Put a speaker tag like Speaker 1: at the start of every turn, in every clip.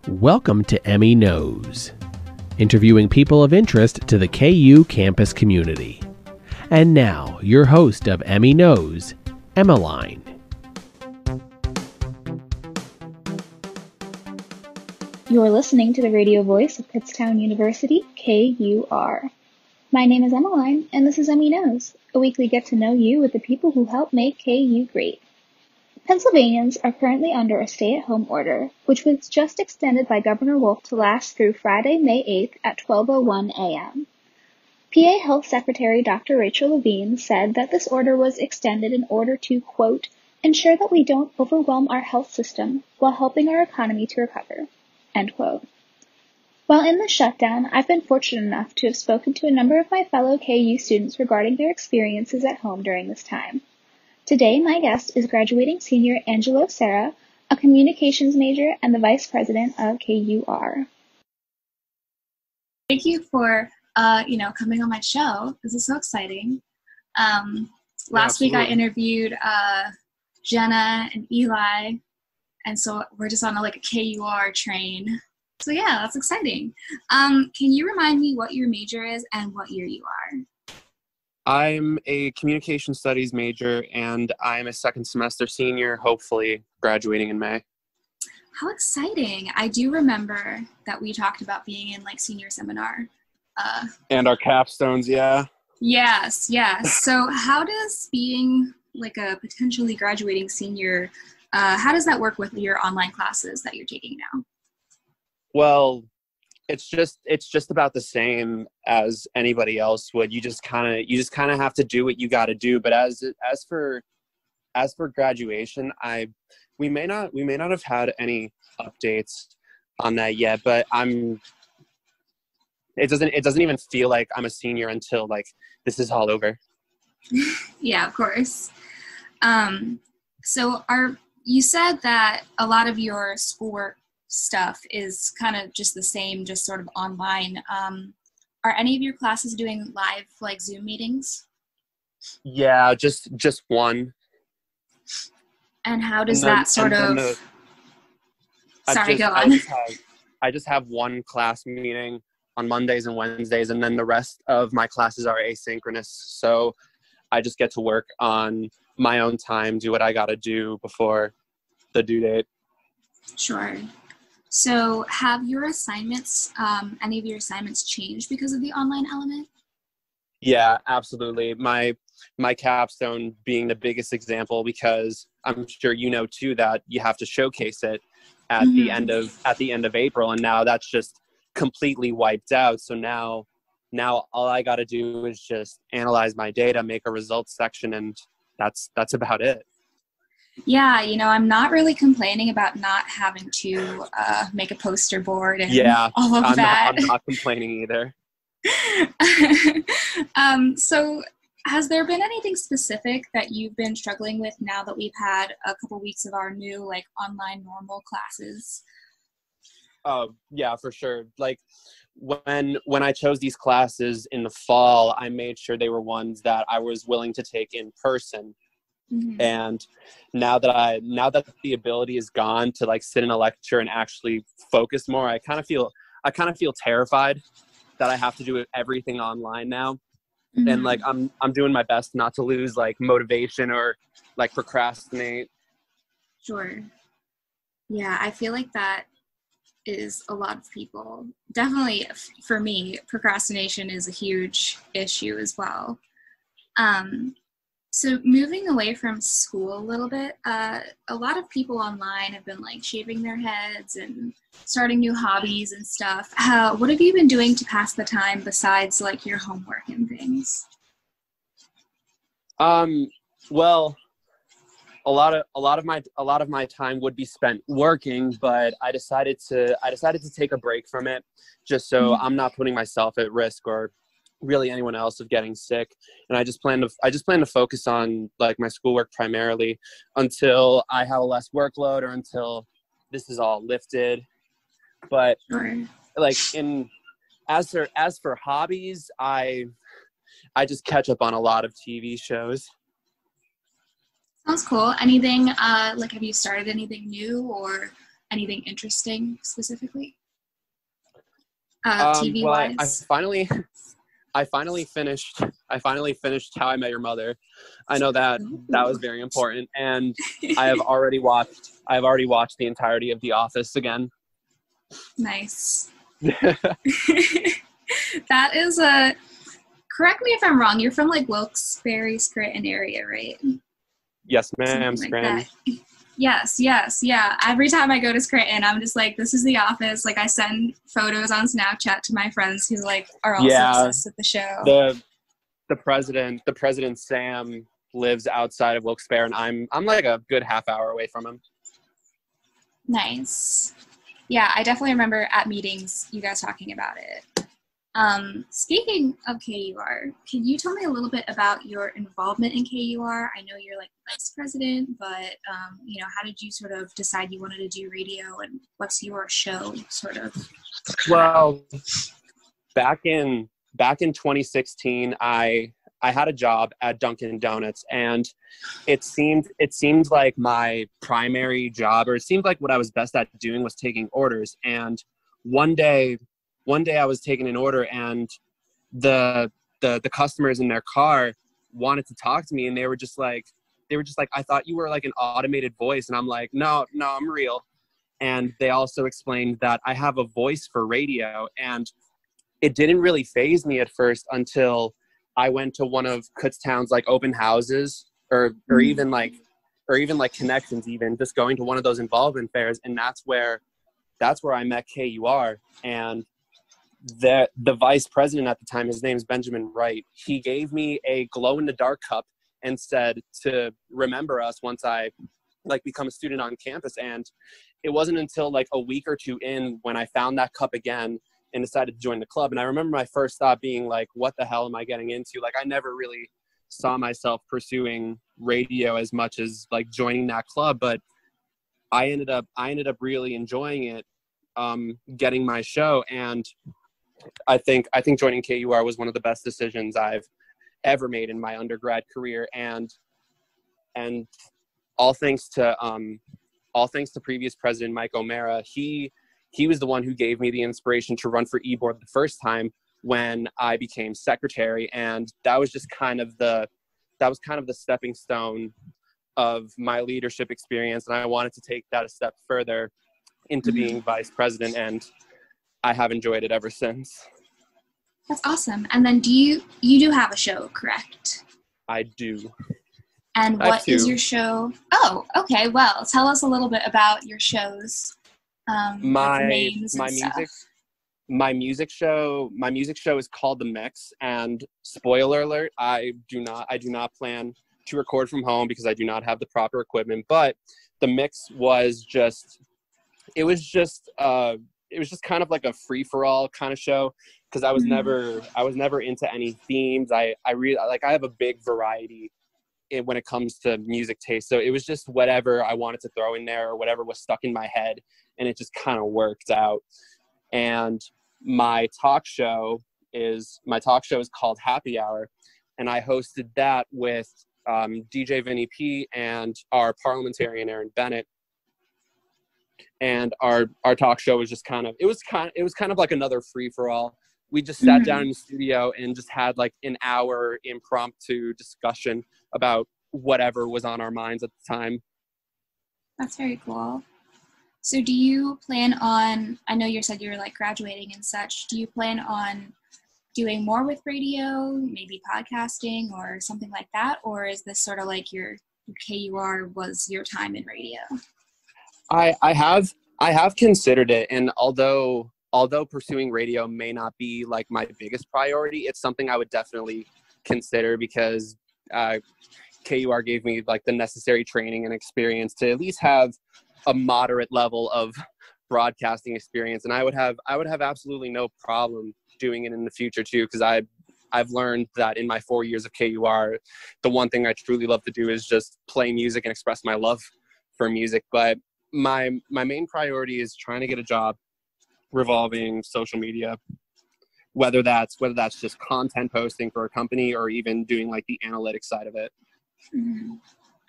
Speaker 1: Welcome to Emmy Knows, interviewing people of interest to the KU campus community. And now, your host of Emmy Knows, Emmeline.
Speaker 2: You're listening to the radio voice of Kutztown University, KUR. My name is Emmeline, and this is Emmy Knows, a weekly get-to-know you with the people who help make KU great. Pennsylvanians are currently under a stay-at-home order, which was just extended by Governor Wolf to last through Friday, May 8th at 12:01 a.m. PA Health Secretary Dr. Rachel Levine said that this order was extended in order to, quote, ensure that we don't overwhelm our health system while helping our economy to recover, end quote. While in the shutdown, I've been fortunate enough to have spoken to a number of my fellow KU students regarding their experiences at home during this time. Today, my guest is graduating senior Angelo Cerra, a communications major and the vice president of KUR.
Speaker 3: Thank you for, coming on my show. This is so exciting. Last week I interviewed Jenna and Eli, and so we're just on a KUR train. So yeah, that's exciting. Can you remind me what your major is and what year you are?
Speaker 4: I'm a communication studies major, and I'm a second semester senior, hopefully graduating in May.
Speaker 3: How exciting. I do remember that we talked about being in senior seminar.
Speaker 4: And our capstones, yeah.
Speaker 3: Yes. So how does being a potentially graduating senior, how does that work with your online classes that you're taking now?
Speaker 4: Well, it's just about the same as anybody else would. You just kind of have to do what you got to do. But as for graduation, we may not have had any updates on that yet. But it doesn't even feel like I'm a senior until this is all over.
Speaker 3: Yeah, of course. So you said that a lot of your schoolwork stuff is kind of just the same, just sort of online. Are any of your classes doing live Zoom meetings?
Speaker 4: Yeah, just one.
Speaker 3: And how does that sort of... Sorry, go on.
Speaker 4: I just have one class meeting on Mondays and Wednesdays, and then the rest of my classes are asynchronous. So I just get to work on my own time, do what I got to do before the due date.
Speaker 3: Sure. So have your assignments, any of your assignments changed because of the online element?
Speaker 4: Yeah, absolutely. My capstone being the biggest example, because I'm sure you know too that you have to showcase it at the end of April, and now that's just completely wiped out. So now all I got to do is just analyze my data, make a results section, and that's about it.
Speaker 3: Yeah, I'm not really complaining about not having to make a poster board and all of that.
Speaker 4: I'm not complaining either.
Speaker 3: So has there been anything specific that you've been struggling with now that we've had a couple weeks of our new online normal classes?
Speaker 4: Yeah, for sure. When I chose these classes in the fall, I made sure they were ones that I was willing to take in person. Mm-hmm. And now that the ability is gone to sit in a lecture and actually focus more, I kind of feel terrified that I have to do everything online now. Mm-hmm. And I'm doing my best not to lose motivation or procrastinate.
Speaker 3: Sure. Yeah, I feel like that is a lot of people. Definitely for me, procrastination is a huge issue as well. So moving away from school a little bit, a lot of people online have been shaving their heads and starting new hobbies and stuff. What have you been doing to pass the time besides your homework and things?
Speaker 4: Well, a lot of my time would be spent working, but I decided to take a break from it just so I'm not putting myself at risk or really anyone else of getting sick. And I just plan to focus on my schoolwork primarily until I have a less workload or until this is all lifted. But as for hobbies, I just catch up on a lot of TV shows.
Speaker 3: Sounds cool. Anything have you started anything new, or anything interesting specifically?
Speaker 4: Well,
Speaker 3: TV-wise?
Speaker 4: I finally finished How I Met Your Mother. I know that was very important, and I have already watched the entirety of The Office again.
Speaker 3: Nice. That is correct me if I'm wrong, you're from like Wilkes-Barre, Scranton area, right?
Speaker 4: Yes, ma'am, Scranton.
Speaker 3: Like yes, yeah. Every time I go to Scranton, I'm just like, this is The Office. Like, I send photos on Snapchat to my friends who like are also obsessed with the show.
Speaker 4: The president Sam lives outside of Wilkes-Barre, and I'm like a good half hour away from him.
Speaker 3: Nice. Yeah, I definitely remember at meetings you guys talking about it. Speaking of KUR, can you tell me a little bit about your involvement in KUR? I know you're like vice president, but how did you sort of decide you wanted to do radio, and what's your show sort of?
Speaker 4: Well, back in 2016, I had a job at Dunkin' Donuts, and it seemed like my primary job, or it seemed like what I was best at doing, was taking orders. And one day I was taking an order, and the customers in their car wanted to talk to me, and they were just like, I thought you were like an automated voice. And I'm like, no, I'm real. And they also explained that I have a voice for radio, and it didn't really faze me at first until I went to one of Kutztown's like open houses, or even like connections, even just going to one of those involvement fairs. And that's where I met KUR. And the vice president at the time, his name is Benjamin Wright, he gave me a glow in the dark cup and said to remember us once I like become a student on campus. And it wasn't until like a week or two in when I found that cup again and decided to join the club. And I remember my first thought being like, what the hell am I getting into? Like, I never really saw myself pursuing radio as much as like joining that club, but I ended up really enjoying it, getting my show. And I think joining KUR was one of the best decisions I've ever made in my undergrad career. And all thanks to previous president Mike O'Mara. He was the one who gave me the inspiration to run for e-board the first time when I became secretary. And that was just kind of the stepping stone of my leadership experience. And I wanted to take that a step further into being vice president, and I have enjoyed it ever since.
Speaker 3: That's awesome. And then you do have a show, correct?
Speaker 4: I do.
Speaker 3: And what is your show? Oh, okay. Well, tell us a little bit about your shows. My
Speaker 4: music show is called The Mix, and spoiler alert, I do not plan to record from home because I do not have the proper equipment. But The Mix was just kind of like a free-for-all kind of show, because I was never into any themes. I really I have a big variety when it comes to music taste, so it was just whatever I wanted to throw in there or whatever was stuck in my head, and it just kind of worked out. And my talk show is called Happy Hour, and I hosted that with DJ Vinny P and our parliamentarian Aaron Bennett. And our talk show was just kind of like another free for all. We just sat down in the studio and just had like an hour impromptu discussion about whatever was on our minds at the time.
Speaker 3: That's very cool. So do you plan on, I know you said you're like graduating and such, do you plan on doing more with radio, maybe podcasting or something like that? Or is this sort of like your KUR was your time in radio?
Speaker 4: I have considered it, and although pursuing radio may not be like my biggest priority, it's something I would definitely consider, because KUR gave me like the necessary training and experience to at least have a moderate level of broadcasting experience, and I would have absolutely no problem doing it in the future too, because I've learned that in my 4 years of KUR, the one thing I truly love to do is just play music and express my love for music. But my main priority is trying to get a job revolving social media, whether that's just content posting for a company or even doing like the analytics side of it.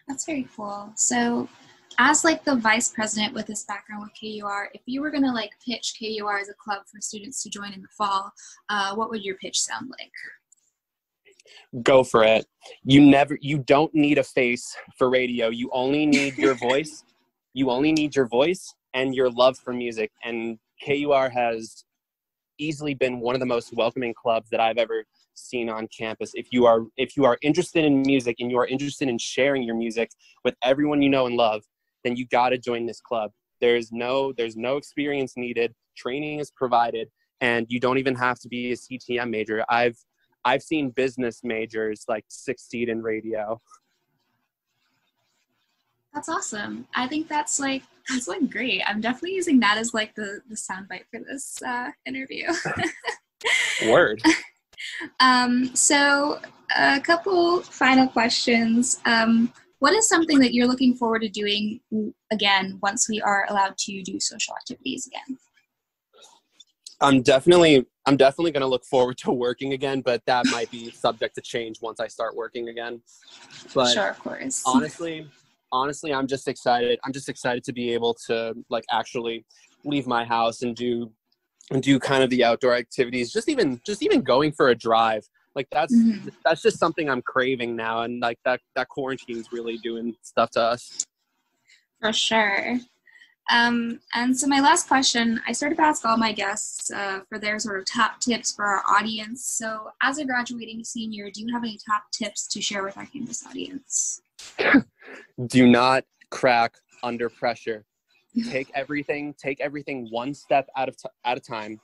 Speaker 3: That's very cool. So as like the vice president with this background with KUR, if you were going to like pitch KUR as a club for students to join in the fall, what would your pitch sound like?
Speaker 4: Go for it. You don't need a face for radio. You only need your voice. You only need your voice and your love for music. And KUR has easily been one of the most welcoming clubs that I've ever seen on campus. If you are interested in music and you are interested in sharing your music with everyone you know and love, then you got to join this club. There's no experience needed. Training is provided, and you don't even have to be a CTM major. I've seen business majors like succeed in radio.
Speaker 3: That's awesome. I think that's great. I'm definitely using that as like the soundbite for this interview.
Speaker 4: Word.
Speaker 3: So a couple final questions. What is something that you're looking forward to doing again once we are allowed to do social activities again?
Speaker 4: I'm definitely going to look forward to working again, but that might be subject to change once I start working again. But
Speaker 3: sure, of course.
Speaker 4: Honestly, I'm just excited. I'm just excited to be able to like actually leave my house and do kind of the outdoor activities. Just even going for a drive. Like that's just something I'm craving now, and like that quarantine's really doing stuff to us.
Speaker 3: For sure. And so my last question, I started to ask all my guests for their sort of top tips for our audience. So as a graduating senior, do you have any top tips to share with our campus audience?
Speaker 4: Do not crack under pressure. Take everything one step at a time.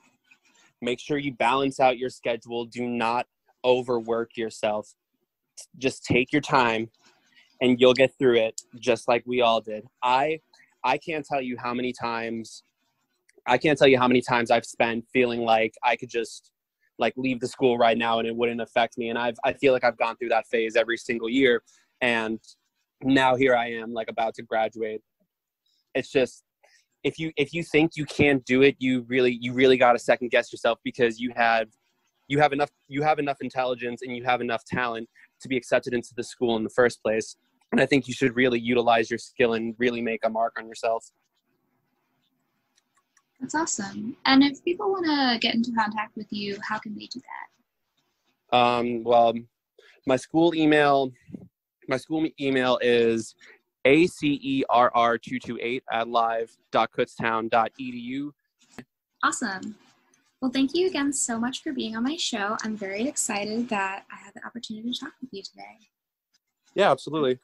Speaker 4: Make sure you balance out your schedule. Do not overwork yourself. Just take your time and you'll get through it just like we all did. I can't tell you how many times I've spent feeling like I could just like leave the school right now and it wouldn't affect me. And I feel like I've gone through that phase every single year. And now here I am like about to graduate. It's just, if you think you can't do it, you really got to second guess yourself, because you have enough intelligence and you have enough talent to be accepted into the school in the first place. And I think you should really utilize your skill and really make a mark on yourself.
Speaker 3: That's awesome. And if people want to get into contact with you, how can they do that?
Speaker 4: Well, my school email is acerr228@live.kutztown.edu.
Speaker 3: Awesome. Well, thank you again so much for being on my show. I'm very excited that I had the opportunity to talk with you today.
Speaker 4: Yeah, absolutely.